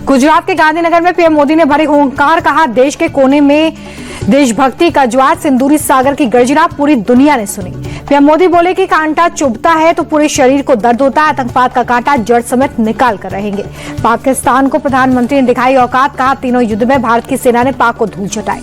गुजरात के गांधीनगर में पीएम मोदी ने भरे हुंकार कहा, देश के कोने में देशभक्ति का ज्वार, सिंदूरी सागर की गर्जना पूरी दुनिया ने सुनी। पीएम मोदी बोले कि कांटा चुभता है तो पूरे शरीर को दर्द होता है, आतंकवाद का कांटा जड़ समेत निकाल कर रहेंगे। पाकिस्तान को प्रधानमंत्री ने दिखाई औकात, कहा तीनों युद्ध में भारत की सेना ने पाक को धूल चटाई।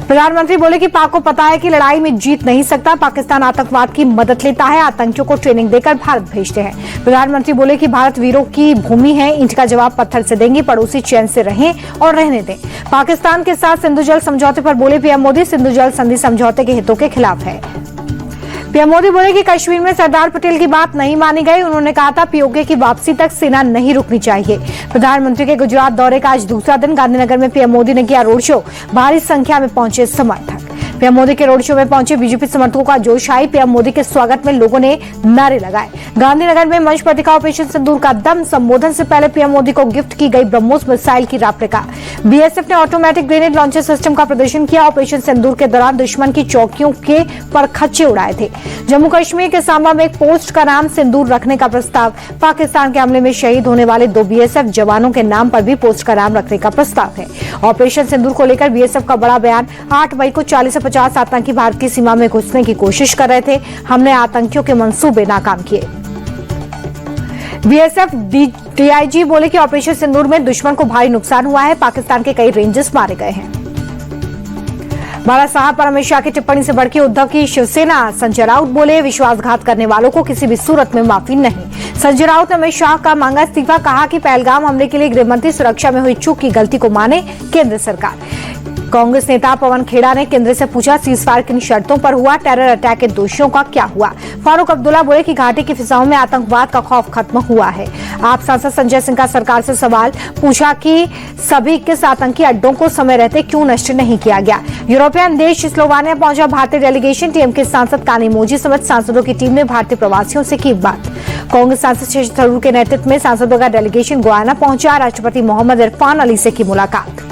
प्रधानमंत्री बोले कि पाक को पता है कि लड़ाई में जीत नहीं सकता, पाकिस्तान आतंकवाद की मदद लेता है, आतंकियों को ट्रेनिंग देकर भारत भेजते हैं। प्रधानमंत्री बोले कि भारत वीरों की भूमि है, ईंट का जवाब पत्थर से देंगे, पड़ोसी चैन से रहें और रहने दें। पाकिस्तान के साथ सिंधु जल समझौते पर बोले पीएम मोदी, सिंधु जल संधि समझौते के हितों के खिलाफ है। पीएम मोदी बोले कि कश्मीर में सरदार पटेल की बात नहीं मानी गई, उन्होंने कहा था पीओके की वापसी तक सेना नहीं रुकनी चाहिए। प्रधानमंत्री के गुजरात दौरे का आज दूसरा दिन, गांधीनगर में पीएम मोदी ने किया रोड शो, भारी संख्या में पहुंचे समर्थक। पीएम मोदी के रोड शो में पहुंचे बीजेपी समर्थकों का जोश आई, पीएम मोदी के स्वागत में लोगों ने नारे लगाए। गांधीनगर में मंच पर दिखा ऑपरेशन सिंदूर का दम, संबोधन से पहले पीएम मोदी को गिफ्ट की गई ब्रह्मोस मिसाइल की रेप्लिका। बीएसएफ ने ऑटोमेटिक ग्रेनेड लॉन्चर सिस्टम का प्रदर्शन किया। ऑपरेशन सिंदूर के दौरान दुश्मन की चौकियों के परखच्चे उड़ाए थे। जम्मू कश्मीर के सांबा में एक पोस्ट का नाम सिंदूर रखने का प्रस्ताव, पाकिस्तान के हमले में शहीद होने वाले 2 बीएसएफ जवानों के नाम पर भी पोस्ट का नाम रखने का प्रस्ताव है। ऑपरेशन सिंदूर को लेकर बीएसएफ का बड़ा बयान, 8 मई को 40 से 50 आतंकी भारत की सीमा में घुसने की कोशिश कर रहे थे, हमने आतंकियों के मंसूबे नाकाम किए। बीएसएफ डीआईजी बोले कि ऑपरेशन सिंदूर में दुश्मन को भारी नुकसान हुआ है, पाकिस्तान के कई रेंजर्स मारे गए हैं। बाला साहब पर अमित शाह की टिप्पणी से भड़की उद्धव की शिवसेना, संजय राउत बोले विश्वासघात करने वालों को किसी भी सूरत में माफी नहीं। संजय राउत ने अमित शाह का मांगा इस्तीफा, कहा कि पहलगाम हमले के लिए गृह मंत्री सुरक्षा में हुई चूक की गलती को माने केंद्र सरकार। कांग्रेस नेता पवन खेड़ा ने केंद्र से पूछा सीजफायर किन शर्तों पर हुआ, टेरर अटैक के दोषियों का क्या हुआ। फारूक अब्दुल्ला बोले कि घाटी की फिजाओं में आतंकवाद का खौफ खत्म हुआ है। आप सांसद संजय सिंह का सरकार से सवाल पूछा कि सभी 21 आतंकी अड्डों को समय रहते क्यों नष्ट नहीं किया गया। यूरोपियन देश स्लोवानिया पहुंचा भारतीय डेलीगेशन, टीएम के सांसद कानिमोझी समेत सांसदों की टीम ने भारतीय प्रवासियों से की बात। कांग्रेस सांसद शशि थरूर के नेतृत्व में सांसदों का डेलीगेशन गुयाना पहुंचा, राष्ट्रपति मोहम्मद इरफान अली से की मुलाकात।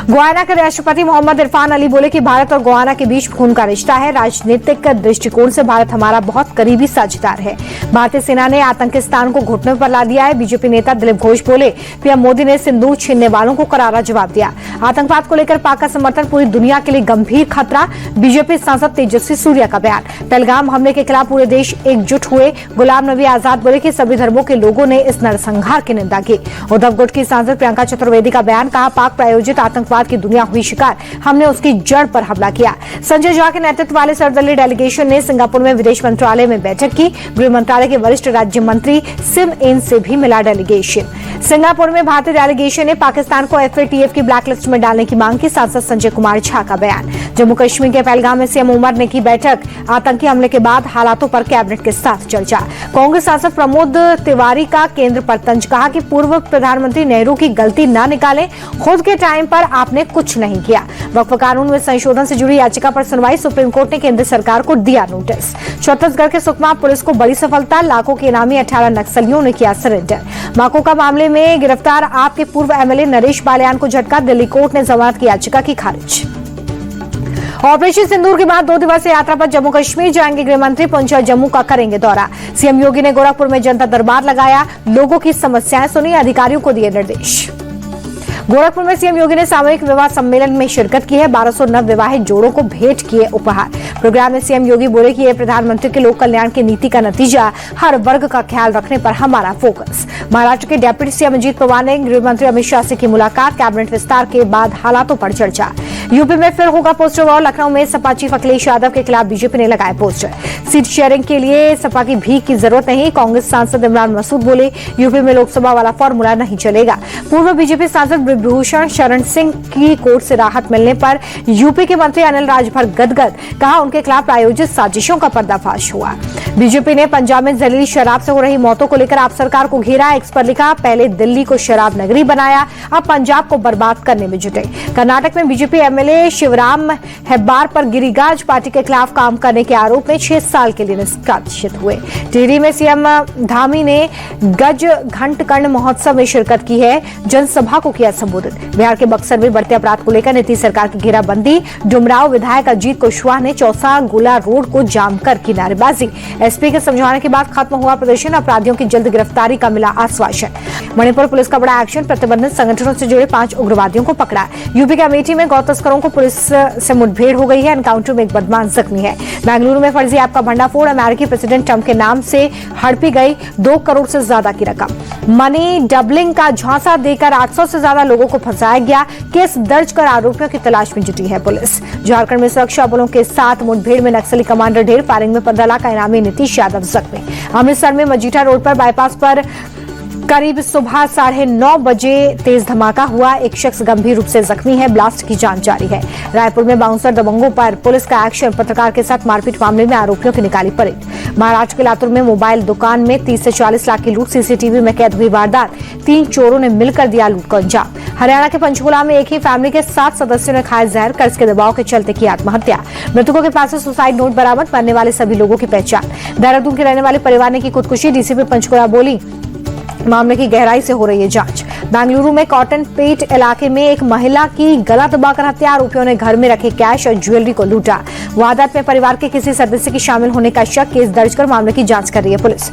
गुयाना के राष्ट्रपति मोहम्मद इरफान अली बोले कि भारत और गुयाना के बीच खून का रिश्ता है, राजनीतिक दृष्टिकोण से भारत हमारा बहुत करीबी साझेदार है। भारतीय सेना ने आतंकिस्तान को घुटने पर ला दिया है। बीजेपी नेता दिलीप घोष बोले पीएम मोदी ने सिंदूर छीनने वालों को करारा जवाब दिया। आतंकवाद को लेकर पाक का समर्थन पूरी दुनिया के लिए गंभीर खतरा, बीजेपी सांसद तेजस्वी सूर्या का बयान। पहलगाम हमले के खिलाफ पूरे देश एकजुट हुए, गुलाम नबी आजाद बोले कि सभी धर्मों के लोगों ने इस नरसंहार की निंदा की। उद्धव गुट की सांसद प्रियंका चतुर्वेदी का बयान, कहा पाक प्रायोजित आतंकवाद की दुनिया हुई शिकार, हमने उसकी जड़ पर हमला किया। संजय झा के नेतृत्व वाले सर्वदलीय डेलीगेशन ने सिंगापुर में विदेश मंत्रालय में बैठक की। गृह मंत्रालय के वरिष्ठ राज्य मंत्री सिम एन से भी मिला डेलीगेशन। सिंगापुर में भारतीय डेलीगेशन ने पाकिस्तान को एफएटीएफ की ब्लैकलिस्ट में डालने की मांग की। सांसद संजय कुमार झा का बयान। जम्मू कश्मीर के पहलगाम में सीएम उमर ने की बैठक, आतंकी हमले के बाद हालातों पर कैबिनेट के साथ चर्चा। कांग्रेस सांसद प्रमोद तिवारी का केंद्र पर तंज, कहा कि पूर्व प्रधानमंत्री नेहरू की गलती न निकालें, खुद के टाइम पर आपने कुछ नहीं किया। वक्फ कानून में संशोधन से जुड़ी याचिका पर सुनवाई, सुप्रीम कोर्ट ने केंद्र सरकार को दिया नोटिस। छत्तीसगढ़ के सुकमा पुलिस को बड़ी सफलता, लाखों के इनामी 18 नक्सलियों ने किया सरेंडर। माकोका मामले में गिरफ्तार आपके पूर्व एमएलए नरेश बालियान को झटका, दिल्ली कोर्ट ने जमानत की याचिका की खारिज। ऑपरेशन सिंदूर के बाद 2 दिवसीय यात्रा पर जम्मू कश्मीर जाएंगे गृह मंत्री, पहुंचा जम्मू का करेंगे दौरा। सीएम योगी ने गोरखपुर में जनता दरबार लगाया, लोगों की समस्याएं सुनी, अधिकारियों को दिए निर्देश। गोरखपुर में सीएम योगी ने सामूहिक विवाह सम्मेलन में शिरकत की है, 1200 नव विवाहित जोड़ों को भेंट किए उपहार। प्रोग्राम में सीएम योगी बोले कि यह प्रधानमंत्री के लोक कल्याण की नीति का नतीजा, हर वर्ग का ख्याल रखने पर हमारा फोकस। महाराष्ट्र के डिप्टी सीएम अजीत पवार ने गृह मंत्री अमित शाह से की मुलाकात, कैबिनेट विस्तार के बाद हालातों पर चर्चा। यूपी में फिर होगा पोस्टर वॉर, लखनऊ में सपा चीफ अखिलेश यादव के खिलाफ बीजेपी ने लगाए पोस्टर। सीट शेयरिंग के लिए सपा की भीख की जरूरत नहीं, कांग्रेस सांसद इमरान मसूद बोले यूपी में लोकसभा वाला फॉर्मूला नहीं चलेगा। पूर्व बीजेपी सांसद ब्रजभूषण शरण सिंह की कोर्ट से राहत मिलने पर यूपी के मंत्री अनिल राजभर गदगद, कहा उनके खिलाफ प्रायोजित साजिशों का पर्दाफाश हुआ। बीजेपी ने पंजाब में जहरीली शराब से हो रही मौतों को लेकर आप सरकार को घेरा, एक्स पर लिखा पहले दिल्ली को शराब नगरी बनाया, अब पंजाब को बर्बाद करने में जुटे। कर्नाटक में बीजेपी एमएलए शिवराम हेब्बार पर गिरिराज पार्टी के खिलाफ काम करने के आरोप में 6 साल के लिए निष्कासित हुए। टिहरी में सीएम धामी ने गज घंट कर्ण महोत्सव में शिरकत की है, जनसभा को किया संबोधित। बिहार के बक्सर में बढ़ते अपराध को लेकर नीतीश सरकार की घेराबंदी, डुमराव विधायक अजीत कुशवाहा ने चौसा गोला रोड को जाम कर की नारेबाजी। एसपी के समझाने के बाद खत्म हुआ प्रदर्शन, अपराधियों की जल्द गिरफ्तारी का मिला आश्वासन। मणिपुर पुलिस का बड़ा एक्शन, प्रतिबंधित संगठनों से जुड़े 5 उग्रवादियों को पकड़ा। यूपी के अमेठी में गौ तस्करों को पुलिस से मुठभेड़ हो गई है। एनकाउंटर में एक बदमाश जख्मी है। बेंगलुरु में फर्जी ऐप का भंडाफोड़, अमेरिकी प्रेसिडेंट ट्रंप के नाम से हड़पी गई 2 करोड़ से ज्यादा की रकम। मनी डबलिंग का झांसा देकर 800 से ज्यादा लोगों को फंसाया गया। केस दर्ज कर आरोपियों की तलाश में जुटी है पुलिस। झारखंड में सुरक्षा बलों के साथ मुठभेड़ में नक्सली कमांडर ढेर, फायरिंग में 15 लाख का इनामी नीतीश यादव जख्मी। अमृतसर में मजीठा रोड पर बाईपास पर करीब सुबह 9:30 बजे तेज धमाका हुआ। एक शख्स गंभीर रूप से जख्मी है। ब्लास्ट की जांच जारी है। रायपुर में बाउंसर दबंगों पर पुलिस का एक्शन, पत्रकार के साथ मारपीट मामले में आरोपियों की निकाली परेड। महाराष्ट्र के लातूर में मोबाइल दुकान में 30 से 40 लाख की लूट, सीसीटीवी में कैद हुई वारदात। 3 चोरों ने मिलकर दिया लूट को अंजाम। हरियाणा के पंचकुला में एक ही फैमिली के 7 सदस्यों ने खाया जहर, कर्ज के दबाव के चलते की आत्महत्या। मृतकों के पास से सुसाइड नोट बरामद, मरने वाले सभी लोगों की पहचान। देहरादून के रहने वाले परिवार ने की खुदकुशी, डीसीपी पंचकुला बोली मामले की गहराई से हो रही है जांच। बेंगलुरु में कॉटन पेट इलाके में एक महिला की गला दबाकर हत्या, आरोपियों ने घर में रखे कैश और ज्वेलरी को लूटा। वारदात में परिवार के किसी सदस्य के शामिल होने का शक, केस दर्ज कर मामले की जांच कर रही है पुलिस।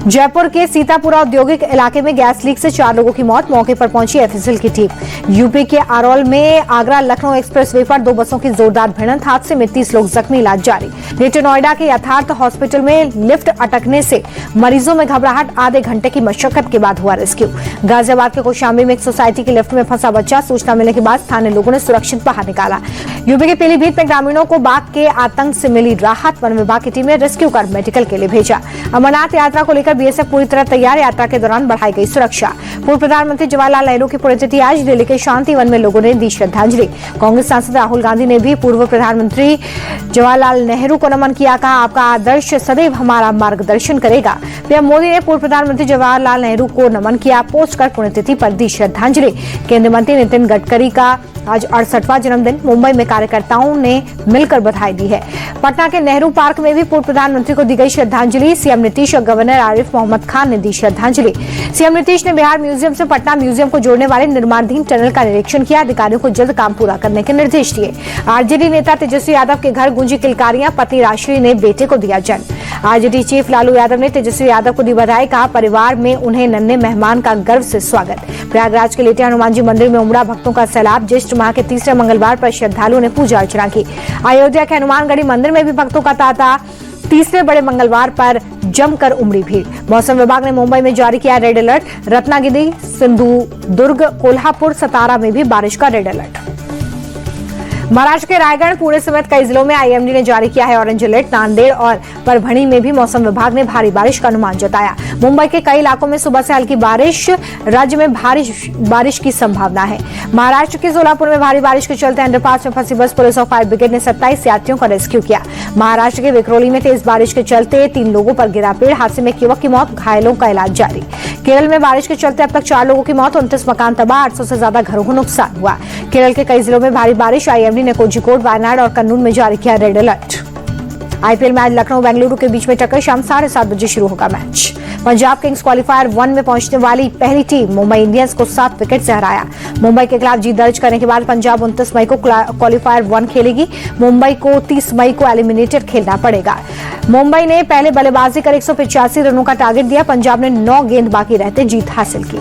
जयपुर के सीतापुरा औद्योगिक इलाके में गैस लीक से 4 लोगों की मौत, मौके पर पहुंची एफएसएल की टीम। यूपी के आरौल में आगरा लखनऊ एक्सप्रेसवे पर 2 बसों की जोरदार भिड़ंत, हादसे में 30 लोग जख्मी, इलाज जारी। ग्रेटर नोएडा के यथार्थ हॉस्पिटल में लिफ्ट अटकने से मरीजों में घबराहट, आधे घंटे की मशक्कत के बाद हुआ रेस्क्यू। गाजियाबाद के कौशाम्बी में एक सोसाइटी की लिफ्ट में फंसा बच्चा, सूचना मिलने के बाद स्थानीय लोगों ने सुरक्षित बाहर निकाला। यूपी के पीलीभीत में ग्रामीणों को बाघ के आतंक से मिली राहत, वन विभाग की टीम ने रेस्क्यू कर मेडिकल के लिए भेजा। अमरनाथ यात्रा को लेकर बीएसएफ पूरी तरह तैयार, यात्रा के दौरान बढ़ाई गई सुरक्षा। पूर्व प्रधानमंत्री जवाहरलाल नेहरू की पुण्यतिथि आज, दिल्ली के शांति वन में लोगों ने दी श्रद्धांजलि। कांग्रेस सांसद राहुल गांधी ने भी पूर्व प्रधानमंत्री जवाहरलाल नेहरू को नमन किया, कहा आपका आदर्श सदैव हमारा मार्गदर्शन करेगा। पीएम मोदी ने पूर्व प्रधानमंत्री जवाहरलाल नेहरू को नमन किया, पोस्ट कर पुण्यतिथि पर दी श्रद्धांजलि। केंद्रीय मंत्री नितिन गडकरी का आज 68वां जन्मदिन, मुंबई में कार्यकर्ताओं ने मिलकर बधाई दी है। पटना के नेहरू पार्क में भी पूर्व प्रधानमंत्री को दी गई श्रद्धांजलि। सीएम नीतीश और गवर्नर आरिफ मोहम्मद खान ने दी श्रद्धांजलि। सीएम नीतीश ने बिहार म्यूजियम से पटना म्यूजियम को जोड़ने वाले निर्माणाधीन टनल का निरीक्षण किया, अधिकारियों को जल्द काम पूरा करने के निर्देश दिए। आरजेडी नेता तेजस्वी यादव के घर गूंजी किलकारियां, पत्नी राशि ने बेटे को दिया जन्म। आरजेडी चीफ लालू यादव ने तेजस्वी यादव को दी बधाई, कहा परिवार में उन्हें नन्हे मेहमान का गर्व से स्वागत। प्रयागराज के लेटे हनुमान जी मंदिर में उमड़ा भक्तों का सैलाब, ज्येष्ठ माह के तीसरे मंगलवार पर श्रद्धालुओं ने पूजा अर्चना की। अयोध्या के हनुमानगढ़ी मंदिर में भी भक्तों का तांता, तीसरे बड़े मंगलवार पर जमकर उमड़ी भीड़। मौसम विभाग ने मुंबई में जारी किया रेड अलर्ट, रत्नागिरी, सिंधुदुर्ग, कोल्हापुर, सतारा में भी बारिश का रेड अलर्ट। महाराष्ट्र के रायगढ़, पुणे समेत कई जिलों में आईएमडी ने जारी किया है ऑरेंज अलर्ट। नांदेड़ और परभणी में भी मौसम विभाग ने भारी बारिश का अनुमान जताया। मुंबई के कई इलाकों में सुबह से हल्की बारिश, राज्य में बारिश की संभावना है। महाराष्ट्र के सोलापुर में भारी बारिश के चलते अंडरपास में फंसी बस, पुलिस और फायर ब्रिगेड ने 27 यात्रियों का रेस्क्यू किया। महाराष्ट्र के विक्रोली में तेज बारिश के चलते 3 लोगों पर गिरा पेड़, हादसे में एक युवक की मौत, घायलों का इलाज जारी। केरल में बारिश के चलते अब तक 4 लोगों की मौत, 29 मकान तबाह, 800 से ज्यादा घरों को नुकसान हुआ। केरल के कई जिलों में भारी बारिश, आईएमडी ने कोझिकोड, वायनाड और कन्नूर में जारी किया रेड अलर्ट। आईपीएल में आज लखनऊ बेंगलुरु के बीच में टक्कर, शाम 7:30 बजे शुरू होगा मैच। पंजाब किंग्स क्वालीफायर 1 में पहुंचने वाली पहली टीम मुंबई इंडियंस को 7 विकेट से हराया। मुंबई के खिलाफ जीत दर्ज करने के बाद पंजाब 29 मई को क्वालीफायर 1 खेलेगी। मुंबई को 30 मई को एलिमिनेटर खेलना पड़ेगा। मुंबई ने पहले बल्लेबाजी कर 185 रनों का टारगेट दिया। पंजाब ने 9 गेंद बाकी रहते जीत हासिल की।